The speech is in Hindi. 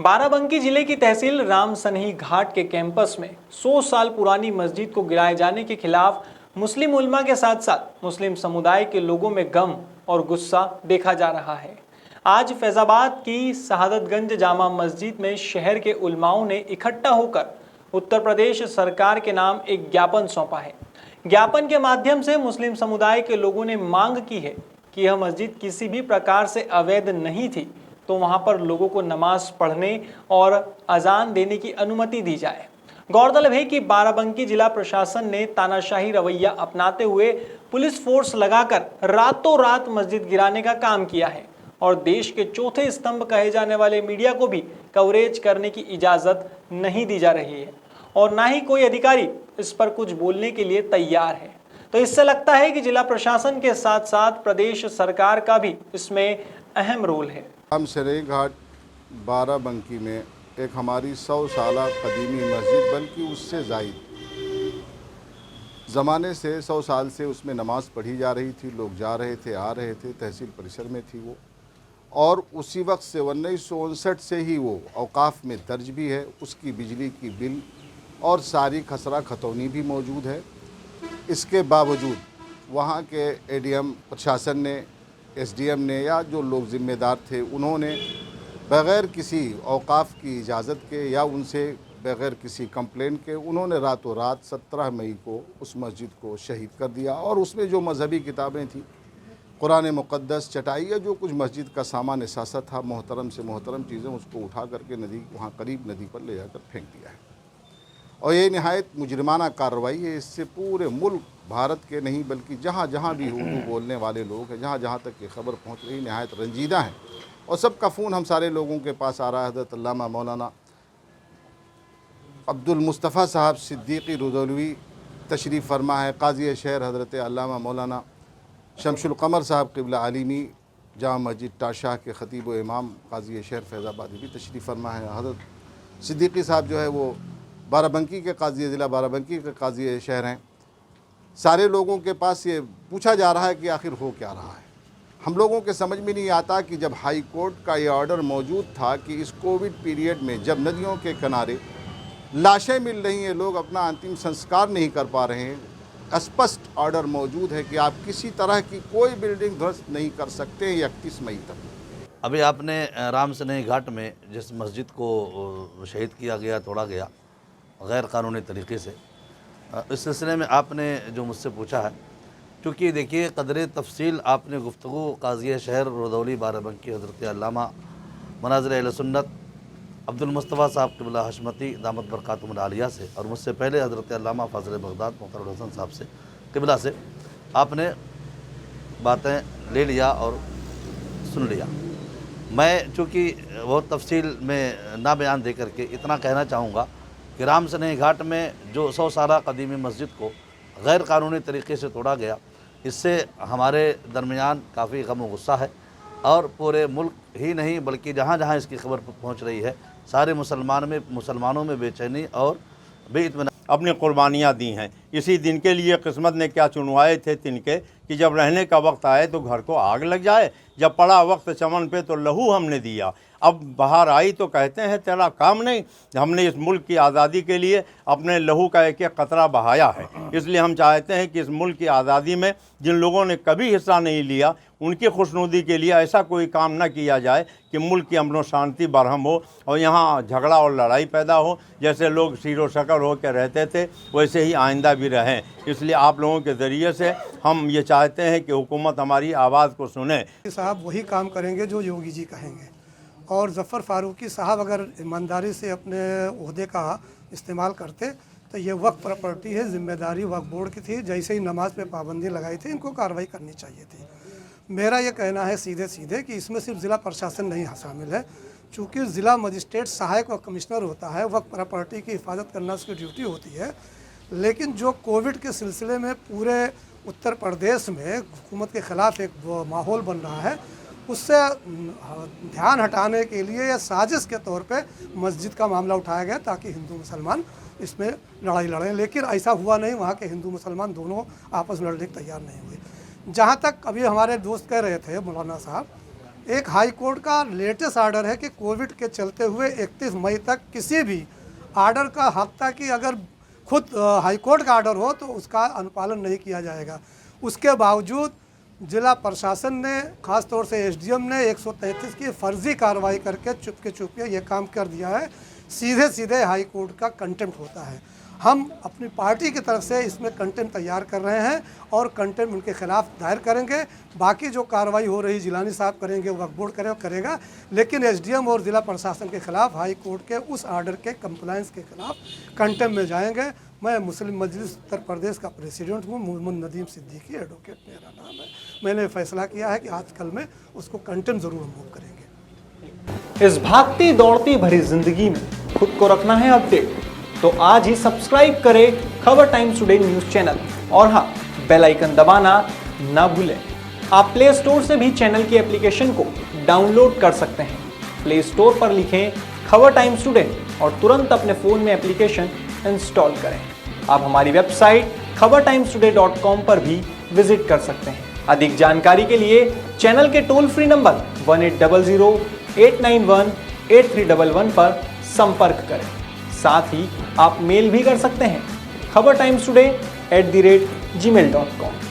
बाराबंकी जिले की तहसील रामसनही घाट के कैंपस में 100 साल पुरानी मस्जिद को गिराए जाने के खिलाफ मुस्लिम उलमा के साथ साथ मुस्लिम समुदाय के लोगों में गम और गुस्सा देखा जा रहा है। आज फैजाबाद की शहादतगंज जामा मस्जिद में शहर के उलमाओं ने इकट्ठा होकर उत्तर प्रदेश सरकार के नाम एक ज्ञापन सौंपा है। ज्ञापन के माध्यम से मुस्लिम समुदाय के लोगों ने मांग की है कि यह मस्जिद किसी भी प्रकार से अवैध नहीं थी तो वहां पर लोगों को नमाज पढ़ने और अजान देने की अनुमति दी जाए। गौरतलब है कि बाराबंकी जिला प्रशासन ने तानाशाही रवैया अपनाते हुए पुलिस फोर्स लगाकर रातों रात मस्जिद गिराने का काम किया है और देश के चौथे स्तंभ कहे जाने वाले मीडिया को भी कवरेज करने की इजाजत नहीं दी जा रही है और ना ही कोई अधिकारी इस पर कुछ बोलने के लिए तैयार है। तो इससे लगता है कि जिला प्रशासन के साथ साथ प्रदेश सरकार का भी इसमें अहम रोल है। रामसनही घाट बाराबंकी में एक हमारी 100 साला कदीमी मस्जिद, बल्कि उससे ज़ायद ज़माने से 100 साल से उसमें नमाज़ पढ़ी जा रही थी, लोग जा रहे थे, आ रहे थे, तहसील परिसर में थी वो, और उसी वक्त से 1959 से ही वो औकाफ़ में दर्ज भी है। उसकी बिजली की बिल और सारी खसरा खतौनी भी मौजूद है। इसके बावजूद वहाँ के एडीएम प्रशासन ने, एसडीएम ने या जो लोग ज़िम्मेदार थे, उन्होंने बग़ैर किसी औकाफ़ की इजाज़त के या उनसे बग़ैर किसी कंप्लेन के उन्होंने रातों रात 17 मई को उस मस्जिद को शहीद कर दिया। और उसमें जो मजहबी किताबें थी, कुरान मुक़द्दस, चटाई या जो कुछ मस्जिद का सामान एसासा था, मोहतरम से मोहतरम चीज़ें, उसको उठा करके नदी, वहाँ करीब नदी पर ले जाकर फेंक दिया है। और ये नहायत मुजरिमाना कार्रवाई है। इससे पूरे मुल्क, भारत के नहीं बल्कि जहाँ जहाँ भी उर्दू बोलने वाले लोग हैं, जहाँ जहाँ तक ये खबर पहुँच रही, नहायत रंजीदा है। और सबका फ़ोन हम सारे लोगों के पास आ रहा है। हज़रत अल्लामा मौलाना अब्दुल मुस्तफ़ा साहब सिद्दीकी रुदौलवी तशरीफ़ फरमा है। काज़ी शहर हज़रत अल्लामा मौलाना शमसुल क़मर साहब क़िबला आलिमी जामा मस्जिद टाशाह के ख़तीब व इमाम काज़ी शहर फैज़ाबादी भी तशरीफ़ फरमा है। हज़रत सिद्दीकी साहब जो है वो बाराबंकी के काज़ी ज़िला बाराबंकी के काज़ी शहर हैं। सारे लोगों के पास ये पूछा जा रहा है कि आखिर हो क्या रहा है। हम लोगों के समझ में नहीं आता कि जब हाई कोर्ट का ये ऑर्डर मौजूद था कि इस कोविड पीरियड में जब नदियों के किनारे लाशें मिल रही हैं, लोग अपना अंतिम संस्कार नहीं कर पा रहे हैं, स्पष्ट ऑर्डर मौजूद है कि आप किसी तरह की कोई बिल्डिंग ध्वस्त नहीं कर सकते 31 मई तक। अभी आपने रामसनही घाट में जिस मस्जिद को शहीद किया गया, तोड़ा गया गैर कानूनी तरीके से, इस सिलसिले में आपने जो मुझसे पूछा है, क्योंकि देखिए कदर तफसील आपने गुफ्तगू काज़ी शहर रुदौली बाराबंकी हज़रत अल्लामा मनाज़िर अहले सुन्नत अब्दुल मुस्तफ़ा साहब क़िबला हशमती दामत बरकातुहुल आलिया से और मुझसे पहले हज़रत अल्लामा फ़ाज़िल बगदाद मुहतरम हसन साहब से क़िबला से आपने बातें ले लिया और सुन लिया। मैं चूँकि बहुत तफसील में ना बयान दे करके इतना कहना चाहूँगा कि रामसनही घाट में जो 100 साला कदीमी मस्जिद को गैर कानूनी तरीके से तोड़ा गया, इससे हमारे दरमियान काफ़ी गम व गुस्सा है और पूरे मुल्क ही नहीं बल्कि जहाँ जहाँ इसकी खबर पहुँच रही है, सारे मुसलमानों में बेचैनी और बेइत्मीनान अपनी कुर्बानियाँ दी हैं। इसी दिन के लिए किस्मत ने क्या चुनवाए थे तिनके कि जब रहने का वक्त आए तो घर को आग लग जाए, जब पड़ा वक्त चमन पे तो लहू हमने दिया, अब बाहर आई तो कहते हैं तेरा काम नहीं। हमने इस मुल्क की आज़ादी के लिए अपने लहू का एक एक कतरा बहाया है। इसलिए हम चाहते हैं कि इस मुल्क की आज़ादी में जिन लोगों ने कभी हिस्सा नहीं लिया, उनकी खुशनुदी के लिए ऐसा कोई काम ना किया जाए कि मुल्क की अमन व शांति बरहम हो और यहाँ झगड़ा और लड़ाई पैदा हो। जैसे लोग शीरो शकर हो के रहते थे, वैसे ही आइंदा भी रहें। इसलिए आप लोगों के ज़रिए से हम ये चाहते हैं कि हुकूमत हमारी आवाज़ को सुने। साहब वही काम करेंगे जो योगी जी कहेंगे, और ज़फ़र फ़ारूकी साहब अगर ईमानदारी से अपने ओहदे का इस्तेमाल करते तो ये वक्फ प्रॉपर्टी है, ज़िम्मेदारी वक्फ बोर्ड की थी। जैसे ही नमाज पे पाबंदी लगाई थी, इनको कार्रवाई करनी चाहिए थी। मेरा ये कहना है सीधे सीधे कि इसमें सिर्फ ज़िला प्रशासन नहीं शामिल है, चूँकि ज़िला मजिस्ट्रेट सहायक व कमिश्नर होता है, वक्फ प्रॉपर्टी की हिफाजत करना उसकी ड्यूटी होती है। लेकिन जो कोविड के सिलसिले में पूरे उत्तर प्रदेश में हुकूमत के ख़िलाफ़ एक माहौल बन रहा है, उससे ध्यान हटाने के लिए या साजिश के तौर पे मस्जिद का मामला उठाया गया ताकि हिंदू मुसलमान इसमें लड़ाई लड़ें। लेकिन ऐसा हुआ नहीं, वहाँ के हिंदू मुसलमान दोनों आपस में लड़ने को तैयार नहीं हुए। जहाँ तक अभी हमारे दोस्त कह रहे थे मौलाना साहब एक हाई कोर्ट का लेटेस्ट आर्डर है कि कोविड के चलते हुए 31 मई तक किसी भी आर्डर का हफ्ता की अगर खुद हाई कोर्ट का आर्डर हो तो उसका अनुपालन नहीं किया जाएगा। उसके बावजूद जिला प्रशासन ने, ख़ास तौर से एसडीएम ने 133 की फर्जी कार्रवाई करके चुपके ये काम कर दिया है। सीधे सीधे हाई कोर्ट का कंटेम्प्ट होता है। हम अपनी पार्टी की तरफ से इसमें कंटेम्प्ट तैयार कर रहे हैं और कंटेम्प्ट उनके खिलाफ दायर करेंगे। बाकी जो कार्रवाई हो रही जिलानी साहब करेंगे, वक्फ बोर्ड करेगा, लेकिन एसडीएम और जिला प्रशासन के खिलाफ हाई कोर्ट के उस आर्डर के कंप्लायंस के खिलाफ कंटेम्प्ट में जाएंगे। मैं मुस्लिम मजलिस उत्तर प्रदेश का प्रेसिडेंट हूँ, मोहम्मद नदीम सिद्दीकी एडवोकेट मेरा नाम है। मैंने फैसला किया है कि आजकल में उसको कंटेम्प्ट ज़रूर मूव करेंगे। इस भागती दौड़ती भरी जिंदगी में खुद को रखना है अपडेट, तो आज ही सब्सक्राइब करें खबर टाइम्स टुडे न्यूज़ चैनल और हाँ, बेल आइकन दबाना ना भूलें। आप प्ले स्टोर से भी चैनल की एप्लीकेशन को डाउनलोड कर सकते हैं। प्ले स्टोर पर लिखें खबर टाइम्स टुडे और तुरंत अपने फ़ोन में एप्लीकेशन इंस्टॉल करें। आप हमारी वेबसाइट khabartimestoday.com पर भी विजिट कर सकते हैं। अधिक जानकारी के लिए चैनल के टोल फ्री नंबर 1800-891-8311 पर संपर्क करें। साथ ही आप मेल भी कर सकते हैं खबर टाइम्स टुडे @gmail.com।